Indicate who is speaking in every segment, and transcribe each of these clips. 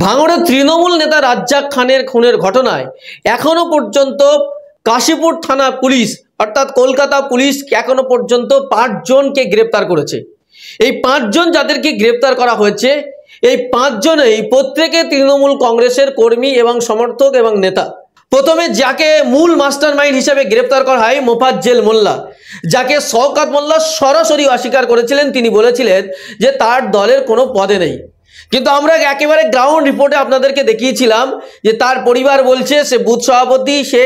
Speaker 1: ভাঙড়ের তৃণমূল নেতা রাজ্জাক খানের খুনের ঘটনায় এখনো পর্যন্ত কাশীপুর থানা পুলিশ অর্থাৎ কলকাতা পুলিশ এখনো পর্যন্ত 5 জনকে গ্রেপ্তার করেছে। এই 5 জন যাদেরকে গ্রেপ্তার করা হয়েছে, এই 5 জনেই প্রত্যেকে তৃণমূল কংগ্রেসের কর্মী এবং সমর্থক এবং নেতা। প্রথমে যাকে মূল মাস্টারমাইন্ড হিসেবে গ্রেপ্তার করা হয় মোফাজ্জেল মোল্লা, যাকে শওকত মোল্লা সরাসরি অস্বীকার করেছিলেন। তিনি বলেছিলেন যে তার দলের কোনো পদে নেই, কিন্তু আমরা একেবারে গ্রাউন্ড রিপোর্টে আপনাদেরকে দেখিয়েছিলাম যে তার পরিবার বলছে সে বুথ সভাপতি, সে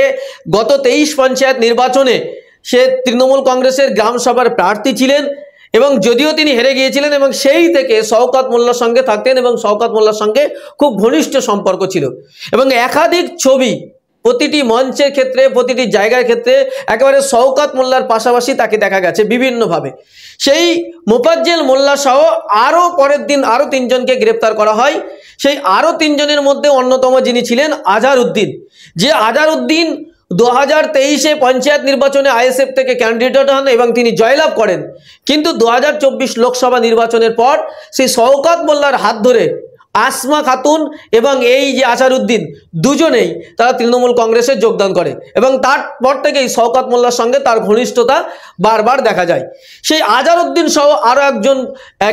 Speaker 1: গত 23 পঞ্চায়েত নির্বাচনে সে তৃণমূল কংগ্রেসের গ্রাম সভার প্রার্থী ছিলেন এবং যদিও তিনি হেরে গিয়েছিলেন এবং সেই থেকে শওকত মোল্লার সঙ্গে থাকতেন এবং শওকত মোল্লার সঙ্গে খুব ঘনিষ্ঠ সম্পর্ক ছিল এবং একাধিক ছবি প্রতিটি মঞ্চের ক্ষেত্রে প্রতিটি জায়গার ক্ষেত্রে একেবারে শওকত মোল্লার পাশাপাশি তাকে দেখা গেছে বিভিন্নভাবে। সেই মোফাজ্জেল মোল্লা সহ আরও পরের দিন আরও 3 জনকে গ্রেপ্তার করা হয়। সেই আরও 3 জনের মধ্যে অন্যতম যিনি ছিলেন আজহার উদ্দিন, যে আজহার উদ্দিন 2023-এ পঞ্চায়েত নির্বাচনে আইএসএফ থেকে ক্যান্ডিডেট হন এবং তিনি জয়লাভ করেন, কিন্তু 2024 লোকসভা নির্বাচনের পর সেই শওকত মোল্লার হাত ধরে আসমা খাতুন এবং এই যে আজহার উদ্দিন দুজনেই তারা তৃণমূল কংগ্রেসে যোগদান করে এবং তারপর থেকেই শওকত মোল্লার সঙ্গে তার ঘনিষ্ঠতা বারবার দেখা যায়। সেই আজহার উদ্দিন সহ আরও একজন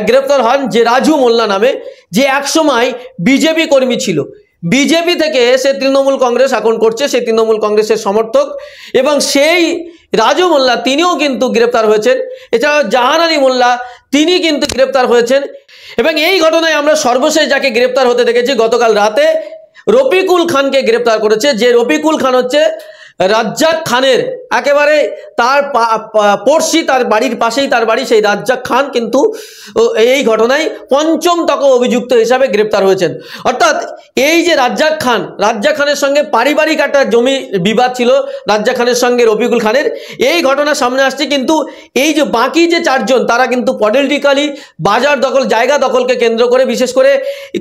Speaker 1: গ্রেপ্তার হন যে রাজু মোল্লা নামে, যে একসময় বিজেপি কর্মী ছিল। বিজেপি থেকে সে তৃণমূল কংগ্রেস এখন করছে, সে তৃণমূল কংগ্রেসের সমর্থক এবং সেই রাজু মোল্লা তিনিও কিন্তু গ্রেপ্তার হয়েছেন। এছাড়াও জাহান আলী মোল্লা তিনি কিন্তু গ্রেপ্তার হয়েছেন এবং এই ঘটনায় আমরা সর্বশেষ যাকে গ্রেপ্তার হতে দেখেছি গতকাল রাতে রফিকুল খানকে গ্রেপ্তার করেছে, যে রফিকুল খান হচ্ছে রাজ্জাক খানের একেবারে তার পড়শি, তার বাড়ির পাশেই তার বাড়ি। সেই রাজ্জাক খান কিন্তু এই ঘটনায় 5ম অভিযুক্ত হিসাবে গ্রেপ্তার হয়েছেন। অর্থাৎ এই যে রাজ্জাক খানের সঙ্গে পারিবারিক একটা জমি বিবাদ ছিল রাজ্জাক খানের সঙ্গে রফিকুল খানের, এই ঘটনা সামনে আসছে। কিন্তু এই যে বাকি যে 4 জন তারা কিন্তু পলিটিক্যালি বাজার দখল, জায়গা দখলকে কেন্দ্র করে, বিশেষ করে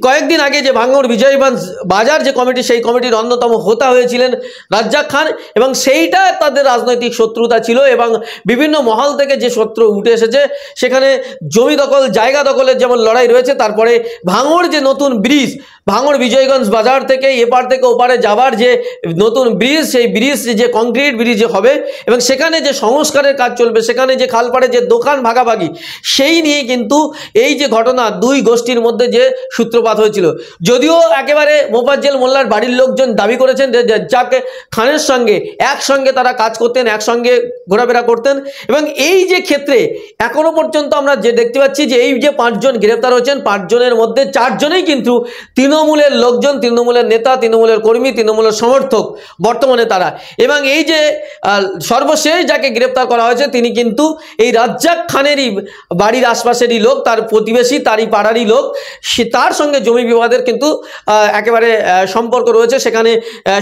Speaker 1: কয়েকদিন আগে যে ভাঙড় বিজয়গঞ্জ বাজার যে কমিটি, সেই কমিটির অন্যতম হোতা হয়েছিলেন রাজ্জাক খান এবং সেইটা তাদের রাজনৈতিক শত্রুতা ছিল এবং বিভিন্ন মহল থেকে যে শত্রু উঠে এসেছে সেখানে জমি দখল, জায়গা দখলের যেমন লড়াই রয়েছে, তারপরে ভাঙড় যে নতুন ব্রিজ, ভাঙড় বিজয়গঞ্জ বাজার থেকে এপার থেকে ওপারে যাবার যে নতুন ব্রিজ, সেই ব্রিজ যে কংক্রিট ব্রিজ হবে এবং সেখানে যে সংস্কারের কাজ চলবে, সেখানে যে খালপাড়ে যে দোকান ভাগাভাগি, সেই নিয়ে কিন্তু এই যে ঘটনা 2 গোষ্ঠীর মধ্যে যে সূত্রপাত হয়েছিল। যদিও একেবারে মোফাজ্জেল মোল্লার বাড়ির লোকজন দাবি করেছেন যে রাজ্জাক খানের সঙ্গে একসঙ্গে তারা কাজ করতেন, একসঙ্গে ঘোরাফেরা করতেন এবং এই যে ক্ষেত্রে এখনো পর্যন্ত আমরা যে দেখতে পাচ্ছি যে এই যে 5 জন গ্রেপ্তার হয়েছেন, 5 জনের মধ্যে 4 জনেই কিন্তু তৃণমূলের লোকজন, তৃণমূলের নেতা, তৃণমূলের কর্মী, তৃণমূলের সমর্থক বর্তমানে তারা। এবং এই যে সর্বশেষ যাকে গ্রেপ্তার করা হয়েছে তিনি কিন্তু এই রাজ্জাক খানেরই বাড়ির আশপাশেরই লোক, তার প্রতিবেশী, তারই পাড়ারই লোক। সে তার সঙ্গে জমি বিবাদের কিন্তু একেবারে সম্পর্ক রয়েছে সেখানে,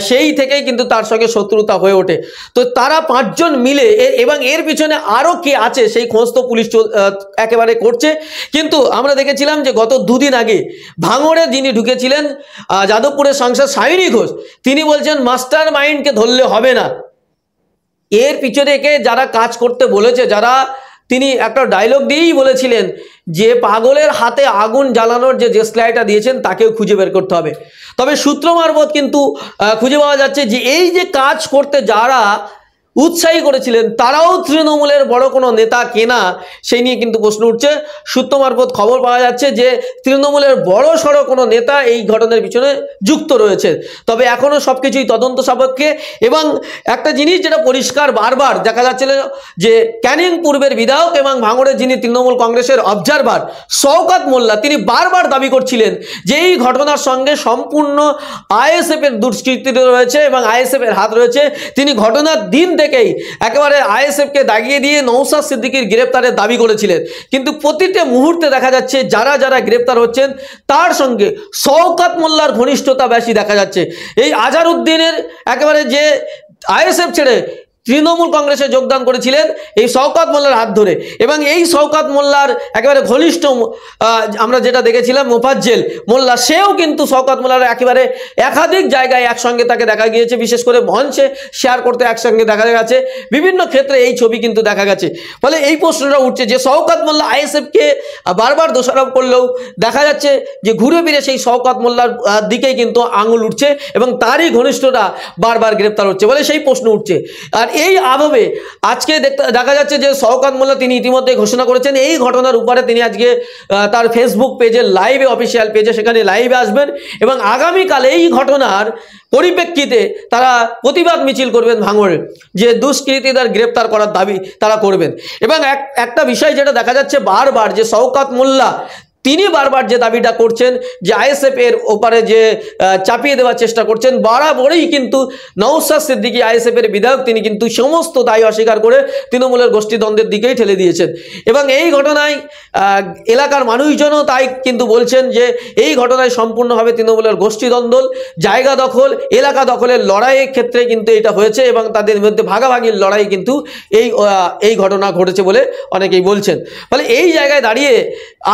Speaker 1: সেই থেকেই কিন্তু তার সঙ্গে শত্রুতা হয়ে ওঠে। তো তারা 5 জন মিলে এবং এর পিছনে আরও কে আছে সেই খোঁজ তো পুলিশ একেবারে করছে। কিন্তু আমরা দেখেছিলাম যে গত 2 দিন আগে ভাঙড়ে যিনি ঢুকেছিলেন যাদবপুরের সাংসদ সায়নী ঘোষ, তিনি বলছেন মাস্টার মাইন্ডকে ধরলে হবে না, এর পিছনে কে যারা কাজ করতে বলেছে, যারা, তিনি একটা ডায়লগ দিয়েই বলেছিলেন যে পাগলের হাতে আগুন জ্বালানোর যে দেশলাইটা দিয়েছেন তাকেও খুঁজে বের করতে হবে। তবে সূত্র মারফত কিন্তু খুঁজে পাওয়া যাচ্ছে যে এই যে কাজ করতে যারা উৎসাহী করেছিলেন তারাও তৃণমূলের বড় কোনো নেতা কেনা, সেই নিয়ে কিন্তু প্রশ্ন উঠছে। সূত্র মারফত খবর পাওয়া যাচ্ছে যে তৃণমূলের বড় সড়ো কোনো নেতা এই ঘটনার পিছনে যুক্ত রয়েছে। তবে এখনও সব কিছুই তদন্ত সাপেক্ষে এবং একটা জিনিস যেটা পরিষ্কার বারবার দেখা যাচ্ছিল যে ক্যানিং পূর্বের বিধায়ক এবং ভাঙড়ের যিনি তৃণমূল কংগ্রেসের অবজারভার শওকত মোল্লা, তিনি বারবার দাবি করছিলেন যে এই ঘটনার সঙ্গে সম্পূর্ণ আইএসএফের দুষ্কৃতি রয়েছে এবং আইএসএফের হাত রয়েছে। তিনি ঘটনার দিন থেকেই একেবারে আইএসএফকে দাগিয়ে দিয়ে নওশাদ সিদ্দিকীর গ্রেপ্তারের দাবি করেছিলেন। কিন্তু প্রতিটা মুহূর্তে দেখা যাচ্ছে যারা যারা গ্রেপ্তার হচ্ছেন তার সঙ্গে শওকত মোল্লার ঘনিষ্ঠতা বেশি দেখা যাচ্ছে। এই আজহার উদ্দিনের একেবারে যে আইএসএফ ছেড়ে তৃণমূল কংগ্রেসে যোগদান করেছিলেন এই শওকত মোল্লার হাত ধরে, এবং এই শওকত মোল্লার একেবারে ঘনিষ্ঠ আমরা যেটা দেখেছিলাম মোফাজ্জেল মোল্লা, সেও কিন্তু শওকত মোল্লার একেবারে একাধিক জায়গায় একসঙ্গে তাকে দেখা গিয়েছে, বিশেষ করে মঞ্চে শেয়ার করতে একসঙ্গে দেখা গেছে, বিভিন্ন ক্ষেত্রে এই ছবি কিন্তু দেখা গেছে। ফলে এই প্রশ্নটা উঠছে যে শওকত মোল্লা আইএসএফকে বারবার দোষারোপ করলেও দেখা যাচ্ছে যে ঘুরে ফিরে সেই শওকত মোল্লার দিকেই কিন্তু আঙুল উঠছে এবং তারই ঘনিষ্ঠরা বারবার গ্রেপ্তার হচ্ছে বলে সেই প্রশ্ন উঠছে। আর এই আবহে আজকে দেখা যাচ্ছে যে শওকত মোল্লা তিনি ইতিমধ্যে ঘোষণা করেছেন এই ঘটনার উপরে তিনি আজকে তার ফেসবুক পেজে লাইভে, অফিসিয়াল পেজে সেখানে লাইভে আসবেন এবং আগামীকাল এই ঘটনার পরিপ্রেক্ষিতে তারা প্রতিবাদ মিছিল করবেন ভাঙড়ে, যে দুষ্কৃতীদের গ্রেপ্তার করার দাবি তারা করবেন। এবং একটা বিষয় যেটা দেখা যাচ্ছে বারবার যে শওকত মোল্লা তিনি বারবার যে দাবিটা করছেন যে আইএসএফ এর ওপারে যে চাপিয়ে দেওয়ার চেষ্টা করছেন, বরাবরই কিন্তু নওশাদ সিদ্দিকী আইএসএফ এর বিধায়ক তিনি কিন্তু সমস্ত দায় অস্বীকার করে তৃণমূলের গোষ্ঠীদ্বন্দ্বের দিকেই ঠেলে দিয়েছেন। এবং এই ঘটনায় এলাকার মানুষজনও তাই কিন্তু বলছেন যে এই ঘটনায় সম্পূর্ণভাবে তৃণমূলের গোষ্ঠীদ্বন্দ্ব, জায়গা দখল, এলাকা দখলের লড়াইয়ের ক্ষেত্রে কিন্তু এটা হয়েছে এবং তাদের মধ্যে ভাগাভাগির লড়াই কিন্তু এই ঘটনা ঘটেছে বলে অনেকেই বলছেন। ফলে এই জায়গায় দাঁড়িয়ে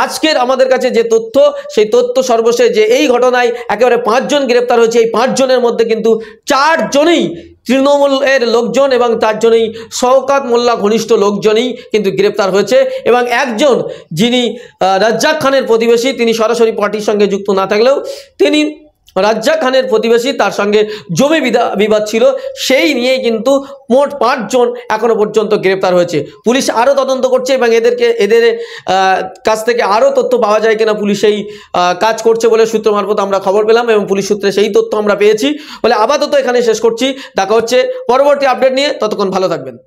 Speaker 1: আজকের আমাদের কাছে যে তথ্য, সেই তথ্য সর্বশেষ যে এই ঘটনায় একেবারে 5 জন গ্রেপ্তার হয়েছে। এই 5 জনের মধ্যে কিন্তু 4 জনই তৃণমূলের লোকজন এবং 4 জনই শওকত মোল্লা ঘনিষ্ঠ লোকজনই কিন্তু গ্রেপ্তার হয়েছে। এবং একজন যিনি রাজ্জাক খানের প্রতিবেশী, তিনি সরাসরি পার্টির সঙ্গে যুক্ত না থাকলেও তিনি রাজ্জাক খানের প্রতিবেশী, তার সঙ্গে জমি বিবাদ ছিল, সেই নিয়েই কিন্তু মোট 5 জন এখনো পর্যন্ত গ্রেপ্তার হয়েছে। পুলিশ আরও তদন্ত করছে এবং এদের কাছ থেকে আরও তথ্য পাওয়া যায় কিনা পুলিশ সেই কাজ করছে বলে সূত্র মারফত আমরা খবর পেলাম এবং পুলিশ সূত্রে সেই তথ্য আমরা পেয়েছি। বলে আপাতত এখানে শেষ করছি, দেখা হচ্ছে পরবর্তী আপডেট নিয়ে, ততক্ষণ ভালো থাকবেন।